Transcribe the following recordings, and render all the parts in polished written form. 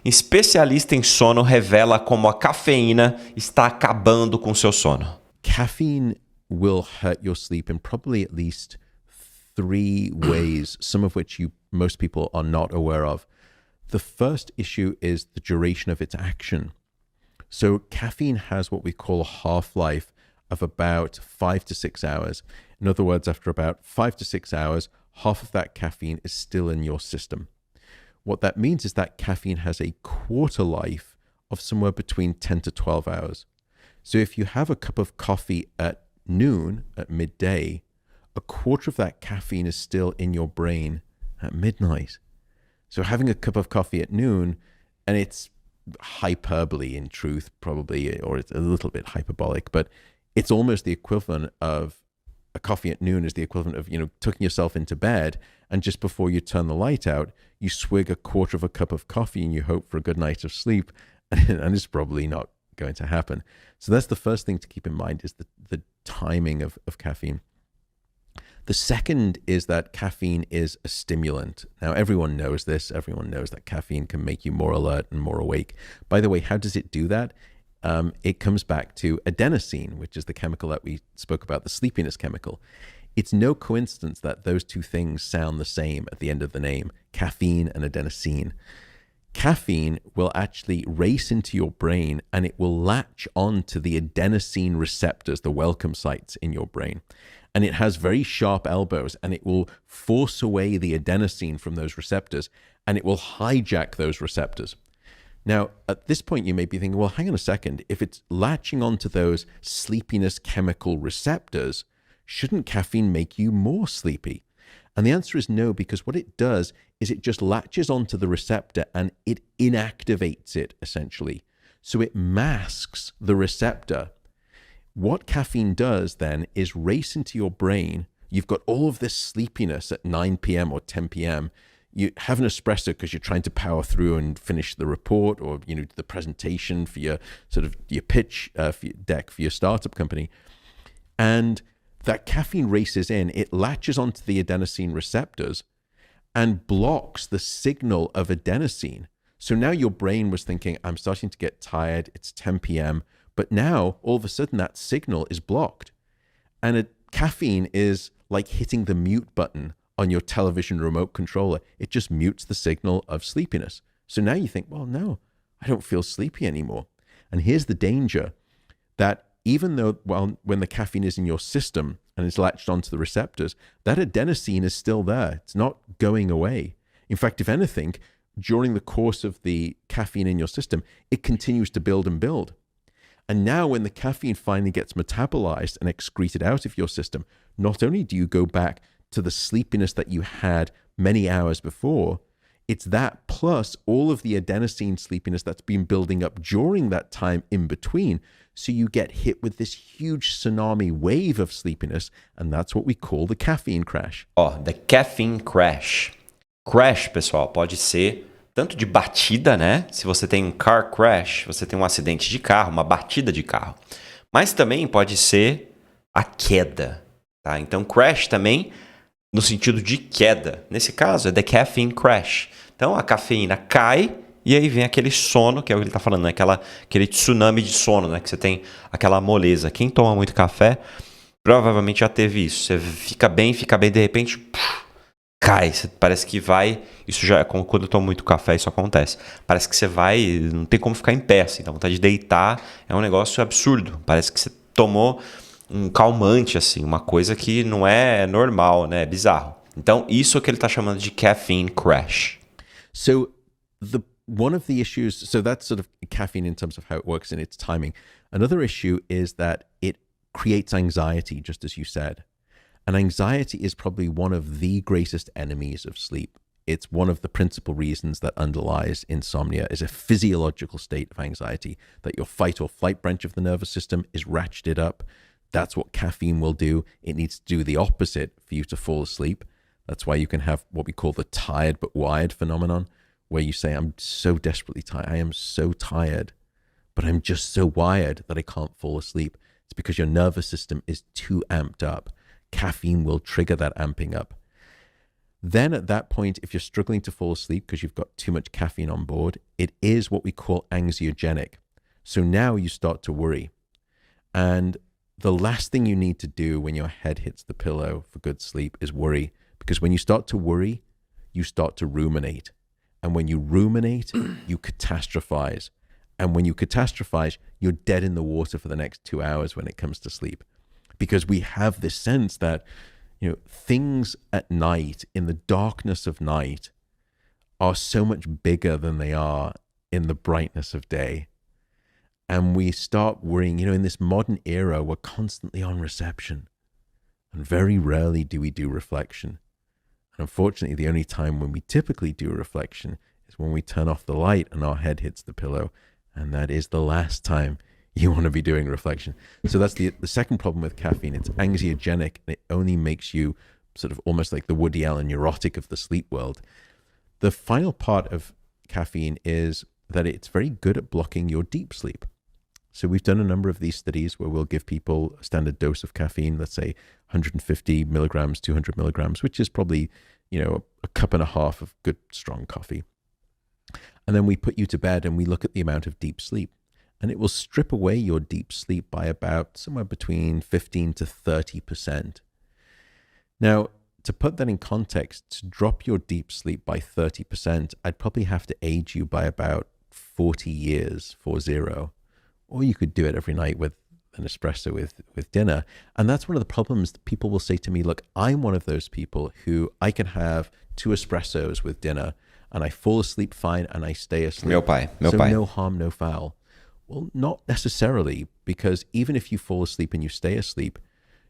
especialista em sono revela como a cafeína está acabando com seu sono. Caffeine will hurt your sleep in probably at least 3 ways, some of which most people are not aware of. The first issue is the duration of its action. So caffeine has what we call a half-life of about 5 to 6 hours. In other words, after about 5 to 6 hours, half of that caffeine is still in your system. What that means is that caffeine has a quarter life of somewhere between 10 to 12 hours. So if you have a cup of coffee at noon, at midday, a quarter of that caffeine is still in your brain at midnight. So having a cup of coffee at noon, and it's hyperbole in truth, probably, or it's a little bit hyperbolic, but it's almost the equivalent of a coffee at noon is the equivalent of, tucking yourself into bed, and just before you turn the light out, you swig a quarter of a cup of coffee and you hope for a good night of sleep, and it's probably not going to happen. So that's the first thing to keep in mind, is the timing of caffeine. The second is that caffeine is a stimulant. Now, everyone knows this. Everyone knows that caffeine can make you more alert and more awake. By the way, how does it do that? It comes back to adenosine, which is the chemical that we spoke about, the sleepiness chemical. It's no coincidence that those two things sound the same at the end of the name, caffeine and adenosine. Caffeine will actually race into your brain, and it will latch on to the adenosine receptors, the welcome sites in your brain. And it has very sharp elbows, and it will force away the adenosine from those receptors, and it will hijack those receptors. Now, at this point, you may be thinking, well, hang on a second. If it's latching onto those sleepiness chemical receptors, shouldn't caffeine make you more sleepy? And the answer is no, because what it does is it just latches onto the receptor and it inactivates it, essentially. So it masks the receptor. What caffeine does then is race into your brain. You've got all of this sleepiness at 9 p.m. or 10 p.m. You have an espresso because you're trying to power through and finish the report, or the presentation for your your pitch for your deck for your startup company. And that caffeine races in, it latches onto the adenosine receptors and blocks the signal of adenosine. So now your brain was thinking, I'm starting to get tired, it's 10 p.m., but now all of a sudden that signal is blocked. And caffeine is like hitting the mute button on your television remote controller. It just mutes the signal of sleepiness. So now you think, well, no, I don't feel sleepy anymore. And here's the danger, that even though, when the caffeine is in your system and it's latched onto the receptors, that adenosine is still there. It's not going away. In fact, if anything, during the course of the caffeine in your system, it continues to build and build. And now when the caffeine finally gets metabolized and excreted out of your system, not only do you go back to the sleepiness that you had many hours before, it's that plus all of the adenosine sleepiness that's been building up during that time in between. So you get hit with this huge tsunami wave of sleepiness, and that's what we call the caffeine crash. The caffeine crash. Crash, pessoal, pode ser tanto de batida, né? Se você tem um car crash, você tem um acidente de carro, uma batida de carro. Mas também pode ser a queda, tá? Então, crash também no sentido de queda. Nesse caso, é the caffeine crash. Então, a cafeína cai e aí vem aquele sono, que é o que ele está falando, né? Aquele tsunami de sono, né? Que você tem aquela moleza. Quem toma muito café provavelmente já teve isso. Você fica bem, de repente cai. Parece que vai... Isso já, quando eu tomo muito café, isso acontece. Parece que você vai... Não tem como ficar em pé, assim. Dá vontade de deitar. É um negócio absurdo. Parece que você tomou um calmante, assim. Uma coisa que não é normal, né? É bizarro. Então, isso é o que ele está chamando de caffeine crash. So, one of the issues... So, that's sort of caffeine in terms of how it works in its timing. Another issue is that it creates anxiety, just as you said. And anxiety is probably one of the greatest enemies of sleep. It's one of the principal reasons that underlies insomnia, is a physiological state of anxiety, that your fight or flight branch of the nervous system is ratcheted up. That's what caffeine will do. It needs to do the opposite for you to fall asleep. That's why you can have what we call the tired but wired phenomenon, where you say, I'm so desperately tired. I am so tired, but I'm just so wired that I can't fall asleep. It's because your nervous system is too amped up. Caffeine will trigger that amping up. Then at that point, if you're struggling to fall asleep because you've got too much caffeine on board, it is what we call anxiogenic. So now you start to worry. And the last thing you need to do when your head hits the pillow for good sleep is worry. Because when you start to worry, you start to ruminate. And when you ruminate, you catastrophize. And when you catastrophize, you're dead in the water for the next 2 hours when it comes to sleep. Because we have this sense that, things at night, in the darkness of night, are so much bigger than they are in the brightness of day. And we start worrying, in this modern era, we're constantly on reception. And very rarely do we do reflection. And unfortunately, the only time when we typically do reflection is when we turn off the light and our head hits the pillow. And that is the last time you want to be doing reflection. So that's the second problem with caffeine. It's anxiogenic, and it only makes you sort of almost like the Woody Allen neurotic of the sleep world. The final part of caffeine is that it's very good at blocking your deep sleep. So we've done a number of these studies where we'll give people a standard dose of caffeine, let's say 150 milligrams, 200 milligrams, which is probably, a cup and a half of good, strong coffee. And then we put you to bed and we look at the amount of deep sleep. And it will strip away your deep sleep by about somewhere between 15 to 30%. Now, to put that in context, to drop your deep sleep by 30%, I'd probably have to age you by about 40 years, 40. Or you could do it every night with an espresso with dinner. And that's one of the problems. People will say to me, look, I'm one of those people who I can have 2 espressos with dinner and I fall asleep fine and I stay asleep. Meu pai. No harm, no foul. Well, not necessarily, because even if you fall asleep and you stay asleep,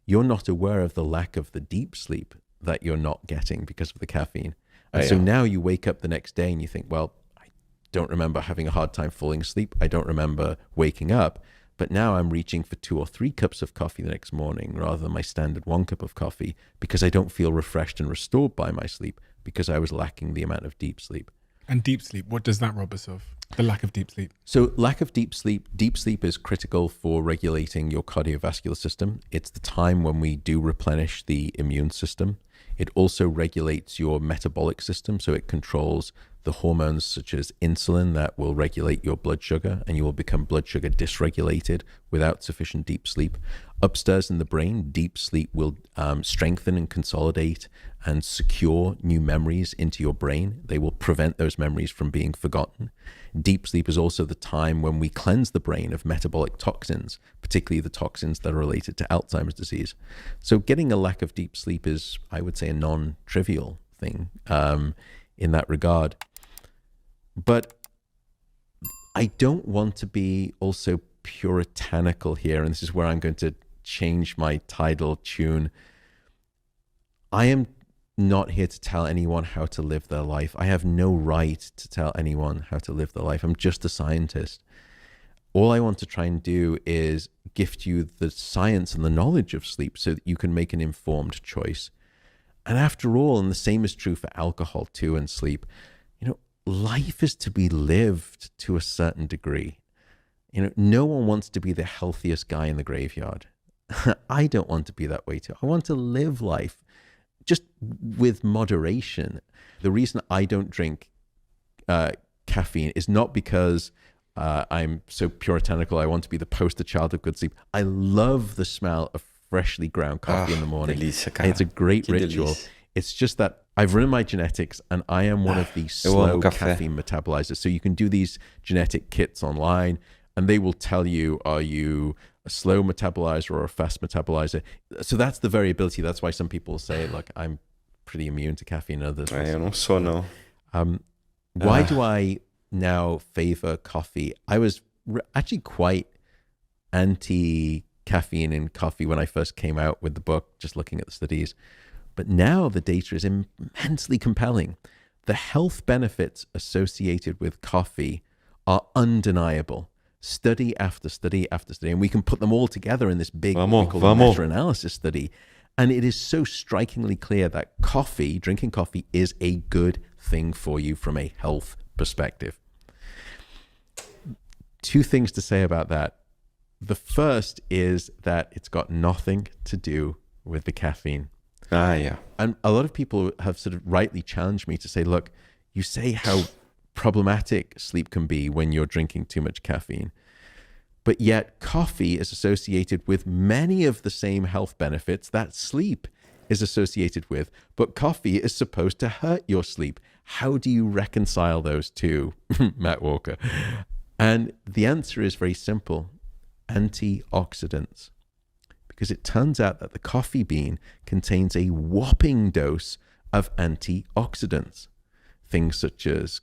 you're not aware of the lack of the deep sleep that you're not getting because of the caffeine. And so now you wake up the next day and you think, well, I don't remember having a hard time falling asleep. I don't remember waking up. But now I'm reaching for 2 or 3 cups of coffee the next morning rather than my standard 1 cup of coffee because I don't feel refreshed and restored by my sleep because I was lacking the amount of deep sleep. And deep sleep, what does that rob us of? The lack of deep sleep. So lack of deep sleep is critical for regulating your cardiovascular system. It's the time when we do replenish the immune system. It also regulates your metabolic system. So it controls the hormones such as insulin that will regulate your blood sugar, and you will become blood sugar dysregulated without sufficient deep sleep. Upstairs in the brain, deep sleep will strengthen and consolidate and secure new memories into your brain. They will prevent those memories from being forgotten. Deep sleep is also the time when we cleanse the brain of metabolic toxins, particularly the toxins that are related to Alzheimer's disease. So getting a lack of deep sleep is, I would say, a non-trivial thing in that regard. But I don't want to be also puritanical here, and this is where I'm going to change my tidal tune. I am not here to tell anyone how to live their life. I have no right to tell anyone how to live their life. I'm just a scientist. All I want to try and do is gift you the science and the knowledge of sleep so that you can make an informed choice. And after all, and the same is true for alcohol too and sleep, life is to be lived to a certain degree. No one wants to be the healthiest guy in the graveyard. I don't want to be that way too. I want to live life just with moderation. The reason I don't drink caffeine is not because I'm so puritanical. I want to be the poster child of good sleep. I love the smell of freshly ground coffee in the morning. Delícia, cara. It's a great ritual. Delícia. It's just that I've run my genetics and I am one of the slow caffeine metabolizers. So you can do these genetic kits online and they will tell you, are you a slow metabolizer or a fast metabolizer? So that's the variability. That's why some people say, look, I'm pretty immune to caffeine and others. Eu não sou, não. Why do I now favor coffee? I was actually quite anti-caffeine in coffee when I first came out with the book, just looking at the studies. But now the data is immensely compelling. The health benefits associated with coffee are undeniable. Study after study after study. And we can put them all together in this big meta-analysis study. And it is so strikingly clear that drinking coffee is a good thing for you from a health perspective. 2 things to say about that. The first is that it's got nothing to do with the caffeine. Yeah. And a lot of people have sort of rightly challenged me to say, look, you say how problematic sleep can be when you're drinking too much caffeine, but yet coffee is associated with many of the same health benefits that sleep is associated with, but coffee is supposed to hurt your sleep. How do you reconcile those two, Matt Walker? And the answer is very simple: antioxidants. Because it turns out that the coffee bean contains a whopping dose of antioxidants. Things such as,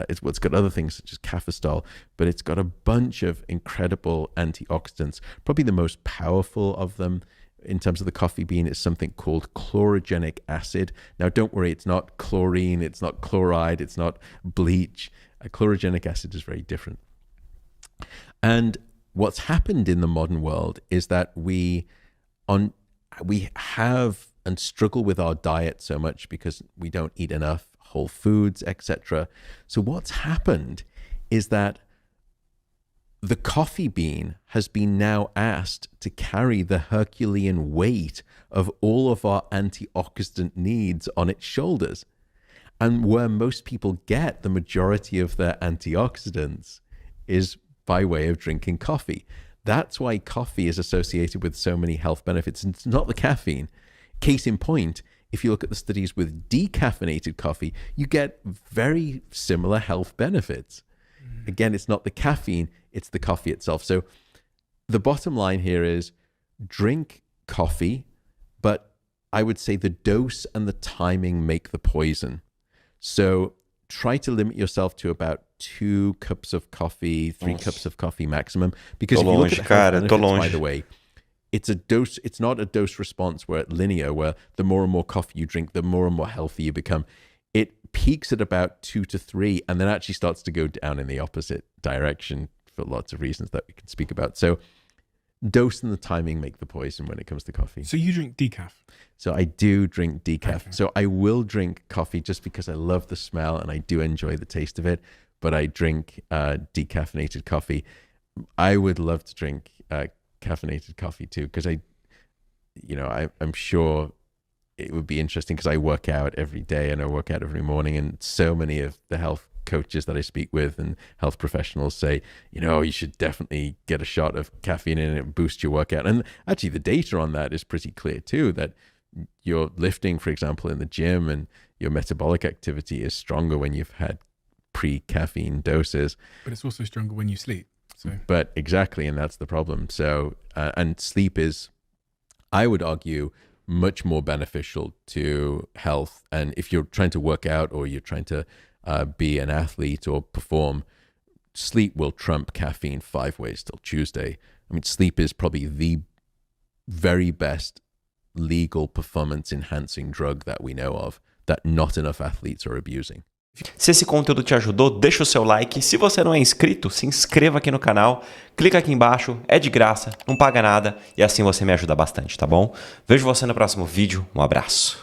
it's got other things such as caffeine, but it's got a bunch of incredible antioxidants. Probably the most powerful of them in terms of the coffee bean is something called chlorogenic acid. Now, don't worry, it's not chlorine, it's not chloride, it's not bleach. Chlorogenic acid is very different. And what's happened in the modern world is that we have and struggle with our diet so much because we don't eat enough whole foods, etc. So what's happened is that the coffee bean has been now asked to carry the Herculean weight of all of our antioxidant needs on its shoulders. And where most people get the majority of their antioxidants is by way of drinking coffee. That's why coffee is associated with so many health benefits. And it's not the caffeine. Case in point, if you look at the studies with decaffeinated coffee, you get very similar health benefits. Again, it's not the caffeine, it's the coffee itself. So the bottom line here is drink coffee, but I would say the dose and the timing make the poison. So try to limit yourself to about 2 cups of coffee, 3 cups of coffee maximum. Because if you look at the health benefits, by the way, it's a dose. It's not a dose response where linear, where the more and more coffee you drink, the more and more healthy you become. It peaks at about 2 to 3, and then actually starts to go down in the opposite direction for lots of reasons that we can speak about. So dose and the timing make the poison when it comes to coffee. So you drink decaf? So I do drink decaf. Okay. So I will drink coffee just because I love the smell and I do enjoy the taste of it, but I drink decaffeinated coffee. I would love to drink caffeinated coffee too, because I'm sure it would be interesting because I work out every day and I work out every morning, and so many of the health coaches that I speak with and health professionals say, you should definitely get a shot of caffeine in it, boost your workout. And actually the data on that is pretty clear too, that your lifting, for example, in the gym and your metabolic activity is stronger when you've had pre-caffeine doses. But it's also stronger when you sleep. So. But exactly, and that's the problem. So, and sleep is, I would argue, much more beneficial to health. And if you're trying to work out or you're trying to be an athlete or perform, sleep will trump caffeine 5 ways till Tuesday. I mean, sleep is probably the very best legal performance enhancing drug that we know of, that not enough athletes are abusing. Se esse conteúdo te ajudou, deixa o seu like. Se você não é inscrito, se inscreva aqui no canal. Clica aqui embaixo, é de graça, não paga nada. E assim você me ajuda bastante, tá bom? Vejo você no próximo vídeo. Um abraço.